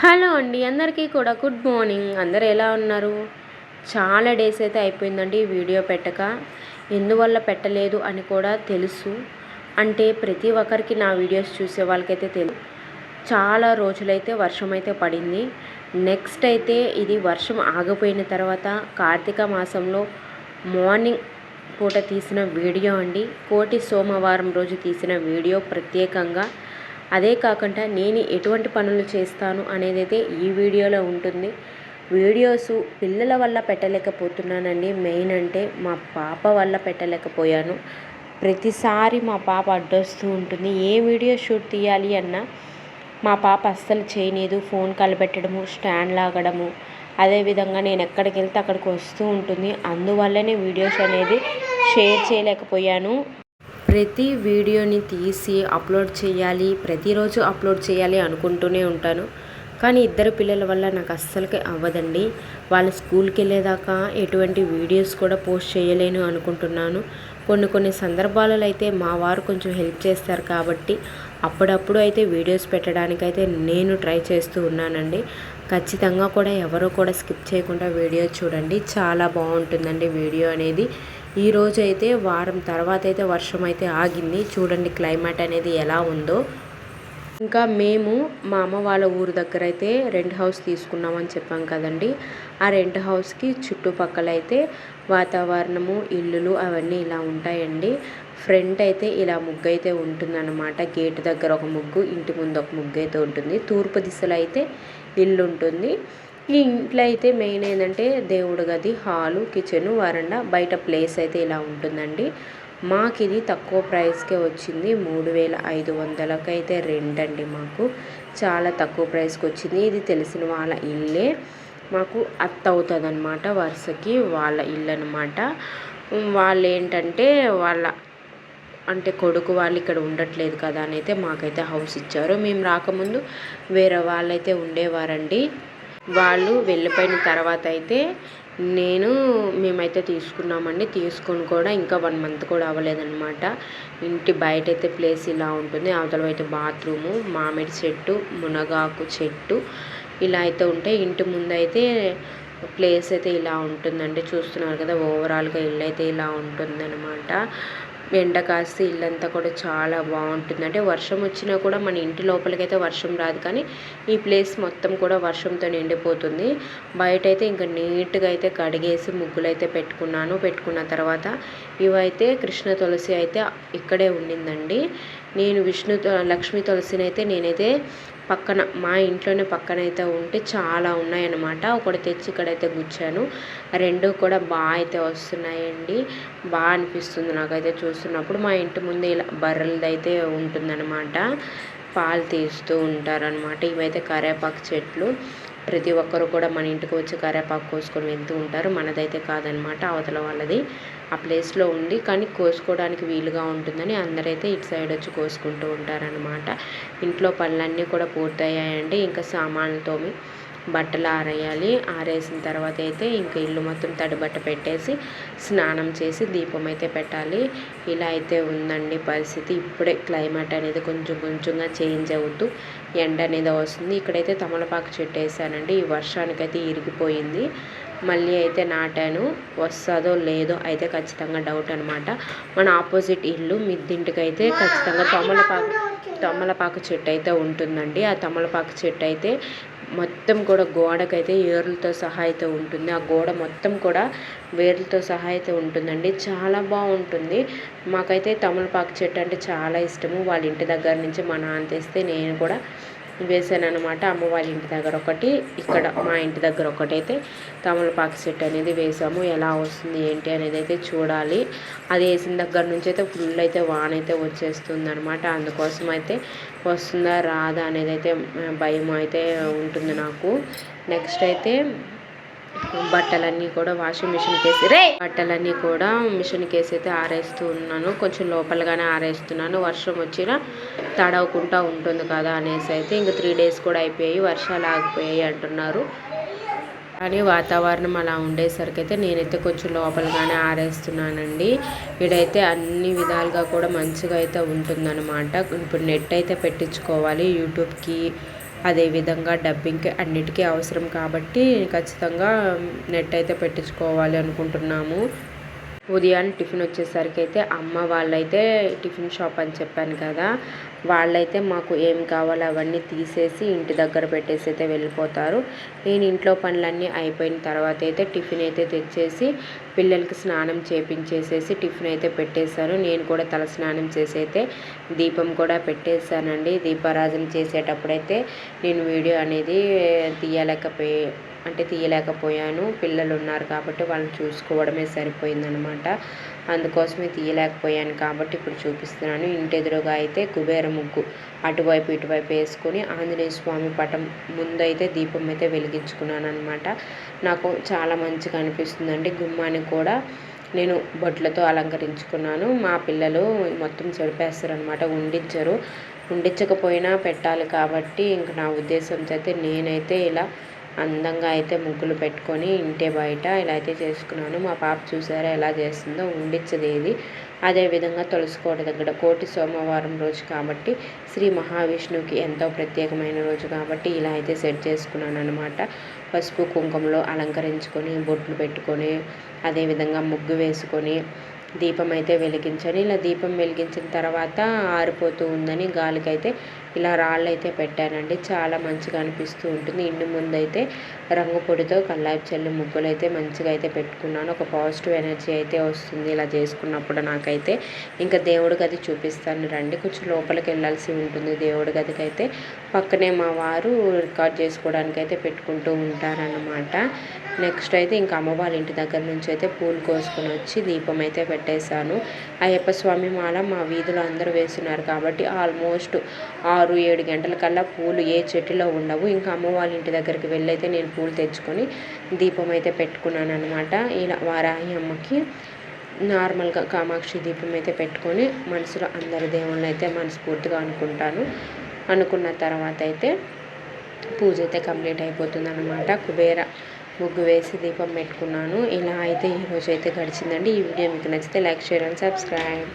Hello అండి, అందరికీ కూడా గుడ్ మార్నింగ్. అందరు ఎలా ఉన్నారు? చాలా డేస్ అయితే అయిపోయిందండి వీడియో పెట్టక. ఎందువల్ల పెట్టలేదు అని కూడా తెలుసు. అంటే ప్రతి ఒక్కరికి నా వీడియోస్ చూసే వాళ్ళకైతే తెలుసు. చాలా రోజులైతే వర్షం అయితే పడింది. నెక్స్ట్ అయితే ఇది వర్షం ఆగిపోయిన తర్వాత కార్తీక మాసంలో మార్నింగ్ పూట తీసిన వీడియో అండి. కోటి సోమవారం రోజు తీసిన వీడియో ప్రత్యేకంగా. అదే కాకుండా నేను ఎటువంటి పనులు చేస్తాను అనేది అయితే ఈ వీడియోలో ఉంటుంది. వీడియోస్ పిల్లల వల్ల పెట్టలేకపోతున్నానండి. మెయిన్ అంటే మా పాప వల్ల పెట్టలేకపోయాను. ప్రతిసారి మా పాప అడ్డొస్తూ ఉంటుంది. ఏ వీడియో షూట్ తీయాలి అన్నా మా పాప అస్సలు చేయలేదు. ఫోన్ కలబెట్టడము, స్టాండ్ లాగడము, అదేవిధంగా నేను ఎక్కడికి వెళ్తే అక్కడికి వస్తూ ఉంటుంది. అందువల్లనే వీడియోస్ అనేది షేర్ చేయలేకపోయాను. ప్రతి వీడియోని తీసి అప్లోడ్ చేయాలి, ప్రతిరోజు అప్లోడ్ చేయాలి అనుకుంటూనే ఉంటాను. కానీ ఇద్దరు పిల్లల వల్ల నాకు అస్సలకి అవ్వదండి. వాళ్ళు స్కూల్కి వెళ్ళేదాకా ఎటువంటి వీడియోస్ కూడా పోస్ట్ చేయలేను అనుకుంటున్నాను. కొన్ని సందర్భాలలో అయితే మా వారు కొంచెం హెల్ప్ చేస్తారు కాబట్టి అప్పుడప్పుడు అయితే వీడియోస్ పెట్టడానికైతే నేను ట్రై చేస్తూ ఉన్నానండి. ఖచ్చితంగా కూడా ఎవరో కూడా స్కిప్ చేయకుండా వీడియో చూడండి. చాలా బాగుంటుందండి వీడియో అనేది. ఈరోజు అయితే వారం తర్వాత అయితే వర్షం అయితే ఆగింది. చూడండి క్లైమేట్ అనేది ఎలా ఉందో. ఇంకా మేము మా అమ్మ వాళ్ళ ఊరు దగ్గర అయితే రెంట్ హౌస్ తీసుకున్నామని చెప్పాం కదండి. ఆ రెంట్ హౌస్కి చుట్టుపక్కల అయితే వాతావరణము, ఇల్లులు అవన్నీ ఇలా ఉంటాయండి. ఫ్రంట్ అయితే ఇలా ముగ్గు అయితే ఉంటుందన్నమాట. గేట్ దగ్గర ఒక ముగ్గు, ఇంటి ముందు ఒక ముగ్గు అయితే ఉంటుంది. తూర్పు దిశలో అయితే ఇల్లు ఉంటుంది. ఈ ఇంట్లో అయితే మెయిన్ ఏంటంటే దేవుడి గది, హాలు, కిచెను, వరండా, బయట ప్లేస్ అయితే ఇలా ఉంటుందండి. మాకు ఇది తక్కువ ప్రైస్కే వచ్చింది. 3500కి అయితే రెంట్ అండి. మాకు చాలా తక్కువ ప్రైస్కి వచ్చింది. ఇది తెలిసిన వాళ్ళ ఇల్లే, మాకు అత్త అవుతుంది అనమాట. వరుసకి వాళ్ళ ఇల్లు అనమాట. వాళ్ళు ఏంటంటే అంటే కొడుకు వాళ్ళు ఇక్కడ ఉండట్లేదు కదా అని అయితే మాకైతే హౌస్ ఇచ్చారు. మేము రాకముందు వేరే వాళ్ళైతే ఉండేవారండి. వాళ్ళు వెళ్ళిపోయిన తర్వాత అయితే మేమైతే తీసుకున్నామండి. తీసుకొని కూడా ఇంకా 1 మంత్ కూడా అవ్వలేదన్నమాట. ఇంటి బయట అయితే ప్లేస్ ఇలా ఉంటుంది. అవతల అయితే బాత్రూము, మామిడి చెట్టు, మునగాకు చెట్టు ఇలా అయితే ఉంటాయి. ఇంటి ముందు అయితే ప్లేస్ అయితే ఇలా ఉంటుందండి. చూస్తున్నారు కదా, ఓవరాల్గా ఇల్లు అయితే ఇలా ఉంటుందన్నమాట. ఎండ కాస్తే ఇల్లంతా కూడా చాలా బాగుంటుంది. అంటే వర్షం వచ్చినా కూడా మన ఇంటి లోపలికైతే వర్షం రాదు, కానీ ఈ ప్లేస్ మొత్తం కూడా వర్షంతో నిండిపోతుంది. బయట అయితే ఇంకా నీట్గా అయితే కడిగేసి ముగ్గులు అయితే పెట్టుకున్న తర్వాత ఇవైతే కృష్ణ తులసి అయితే ఇక్కడే ఉండిందండి. నేను లక్ష్మీ తులసిని అయితే నేనైతే పక్కన మా ఇంట్లోనే పక్కనైతే ఉంటే చాలా ఉన్నాయన్నమాట. ఒకటి తెచ్చి ఇక్కడైతే గుచ్చాను. 2 కూడా బాగా అయితే వస్తున్నాయండి. బాగా అనిపిస్తుంది నాకైతే చూస్తున్నప్పుడు. మా ఇంటి ముందు ఇలా బర్రెలది అయితే ఉంటుందన్నమాట. పాలు తీస్తూ ఉంటారనమాట. ఇవైతే కరివేపాకు చెట్లు. ప్రతి ఒక్కరు కూడా మన ఇంటికి వచ్చి కరివేపాకు కోసుకొని వెళ్తూ ఉంటారు. మనదైతే కాదనమాట, అవతల వాళ్ళది. ఆ ప్లేస్లో ఉంది, కానీ కోసుకోవడానికి వీలుగా ఉంటుందని అందరైతే ఇటు సైడ్ వచ్చి కోసుకుంటూ ఉంటారనమాట. ఇంట్లో పనులన్నీ కూడా పూర్తయ్యాయండి. ఇంకా సామాన్లతోమి బట్టలు ఆరేయాలి. ఆరేసిన తర్వాత అయితే ఇంకా ఇల్లు మొత్తం తడిబట్ట పెట్టేసి స్నానం చేసి దీపం అయితే పెట్టాలి. ఇలా అయితే ఉందండి పరిస్థితి. ఇప్పుడే క్లైమేట్ అనేది కొంచెంగా చేంజ్ అవుతూ ఎండ అనేది వస్తుంది. ఇక్కడైతే తమలపాకు చెట్టు వేసానండి. ఈ వర్షానికైతే ఇరిగిపోయింది. మళ్ళీ అయితే నాటాను. వస్తుందో లేదో అయితే ఖచ్చితంగా డౌట్ అనమాట. మన ఆపోజిట్ ఇల్లు మిద్దింటికైతే ఖచ్చితంగా తమలపాకు చెట్టు అయితే ఉంటుందండి. ఆ తమలపాకు చెట్టు అయితే మొత్తం కూడా గోడకైతే ఏర్లతో సహా అయితే ఉంటుంది. ఆ గోడ మొత్తం కూడా వేర్లతో సహా అయితే ఉంటుందండి. చాలా బాగుంటుంది. మాకైతే తమలపాకు చెట్టు అంటే చాలా ఇష్టము. వాళ్ళ ఇంటి దగ్గర నుంచి మా నాన్న తెస్తే నేను కూడా వేసాను అనమాట. అమ్మ వాళ్ళ ఇంటి దగ్గర ఒకటి, ఇక్కడ మా ఇంటి దగ్గర ఒకటైతే తమలపాకు చెట్టు అనేది వేసాము. ఎలా వస్తుంది ఏంటి అనేది అయితే చూడాలి. అది వేసిన దగ్గర నుంచి అయితే ఫుల్ అయితే వాన అయితే వచ్చేస్తుంది అనమాట. అందుకోసం అయితే వస్తుందా రాదా అనేది అయితే భయం అయితే ఉంటుంది నాకు. నెక్స్ట్ అయితే బట్టలన్నీ కూడా వాషింగ్ మిషన్కి బట్టలన్నీ కూడా మిషన్కి వేసి అయితే ఆరేస్తూ ఉన్నాను. కొంచెం లోపలగానే ఆరేస్తున్నాను. వర్షం వచ్చినా తడవకుండా ఉంటుంది కదా అనేసి అయితే ఇంక 3 డేస్ కూడా అయిపోయాయి, వర్షాలు ఆగిపోయాయి అంటున్నారు. కానీ వాతావరణం అలా ఉండేసరికి అయితే నేనైతే కొంచెం లోపలగానే ఆరేస్తున్నానండి. ఇడైతే అన్ని విధాలుగా కూడా మంచిగా అయితే ఉంటుందన్నమాట. ఇప్పుడు నెట్ అయితే పెట్టించుకోవాలి యూట్యూబ్కి, అదేవిధంగా డబ్బింగ్కి అన్నిటికీ అవసరం కాబట్టి ఖచ్చితంగా నెట్ అయితే పెట్టించుకోవాలి అనుకుంటున్నాము. ఉదయాన్నే టిఫిన్ వచ్చేసరికి అయితే అమ్మ వాళ్ళైతే టిఫిన్ షాప్ అని చెప్పాను కదా, వాళ్ళైతే మాకు ఏం కావాలో అవన్నీ తీసేసి ఇంటి దగ్గర పెట్టేసి అయితే వెళ్ళిపోతారు. నేను ఇంట్లో పనులన్నీ అయిపోయిన తర్వాత అయితే టిఫిన్ అయితే తెచ్చేసి పిల్లలకి స్నానం చేపించేసేసి టిఫిన్ అయితే పెట్టేశాను. నేను కూడా తల స్నానం చేసి అయితే దీపం కూడా పెట్టేశానండి. దీపారాధన చేసేటప్పుడైతే నేను వీడియో అనేది తీయలేకపోయాను. పిల్లలు ఉన్నారు కాబట్టి వాళ్ళని చూసుకోవడమే సరిపోయిందనమాట. అందుకోసమే తీయలేకపోయాను కాబట్టి ఇప్పుడు చూపిస్తున్నాను. ఇంటి ఎదురుగా అయితే కుబేర ముగ్గు అటువైపు ఇటువైపు వేసుకొని ఆంజనేయ స్వామి పటం ముందైతే దీపం అయితే వెలిగించుకున్నాను అనమాట. నాకు చాలా మంచిగా అనిపిస్తుందండి. గుమ్మాన్ని కూడా నేను బొట్లతో అలంకరించుకున్నాను. మా పిల్లలు మొత్తం చెడిపేస్తారనమాట, ఉండించకపోయినా పెట్టాలి కాబట్టి ఇంక నా ఉద్దేశంతో అయితే నేనైతే ఇలా అందంగా అయితే ముగ్గులు పెట్టుకొని ఇంటి బయట ఇలా అయితే చేసుకున్నాను. మా పాప చూసారా ఎలా చేస్తుందో, ఉండించదేది. అదేవిధంగా తులసి కోట దగ్గర కోటి సోమవారం రోజు కాబట్టి శ్రీ మహావిష్ణువుకి ఎంతో ప్రత్యేకమైన రోజు కాబట్టి ఇలా అయితే సెట్ చేసుకున్నాను అనమాట. పసుపు కుంకుమలో అలంకరించుకొని బొట్లు పెట్టుకొని అదేవిధంగా ముగ్గు వేసుకొని దీపం అయితే వెలిగించాను. ఇలా దీపం వెలిగించిన తర్వాత ఆరిపోతూ ఉందని గాలికైతే ఇలా రాళ్ళు అయితే పెట్టానండి. చాలా మంచిగా అనిపిస్తూ ఉంటుంది. ఇంటి ముందైతే రంగు పొడితో కల్లాపు చల్లి ముగ్గులు అయితే మంచిగా అయితే పెట్టుకున్నాను. ఒక పాజిటివ్ ఎనర్జీ అయితే వస్తుంది ఇలా చేసుకున్నప్పుడు నాకైతే. ఇంకా దేవుడి గది చూపిస్తాను రండి. కొంచెం లోపలికి వెళ్ళాల్సి ఉంటుంది దేవుడి గదికి అయితే. పక్కనే మా వారు రికార్డ్ చేసుకోవడానికి అయితే పెట్టుకుంటూ ఉంటారన్నమాట. నెక్స్ట్ అయితే ఇంకా అమ్మ వాళ్ళ ఇంటి దగ్గర నుంచి అయితే పూలు కోసుకొని వచ్చి దీపం అయితే పెట్టేశాను. అయ్యప్ప స్వామి మాల మా వీధిలో అందరూ వేస్తున్నారు కాబట్టి ఆల్మోస్ట్ 6-7 గంటల కల్లా పూలు ఏ చెట్టులో ఉండవు. ఇంకా అమ్మ వాళ్ళ ఇంటి దగ్గరికి వెళ్ళైతే నేను పూలు తెచ్చుకొని దీపం అయితే పెట్టుకున్నాను అనమాట. ఇలా వారాహి అమ్మకి నార్మల్గా కామాక్షి దీపం అయితే పెట్టుకొని మనసులో అందరి దేవుళ్ళని అయితే మనస్ఫూర్తిగా అనుకున్న తర్వాత అయితే పూజ అయితే కంప్లీట్ అయిపోతుంది అనమాట. కుబేర ముగ్గు వేసి దీపం పెట్టుకున్నాను. ఇలా అయితే ఈరోజు అయితే గడిచిందండి. ఈ వీడియో మీకు నచ్చితే లైక్, షేర్ అండ్ సబ్స్క్రైబ్.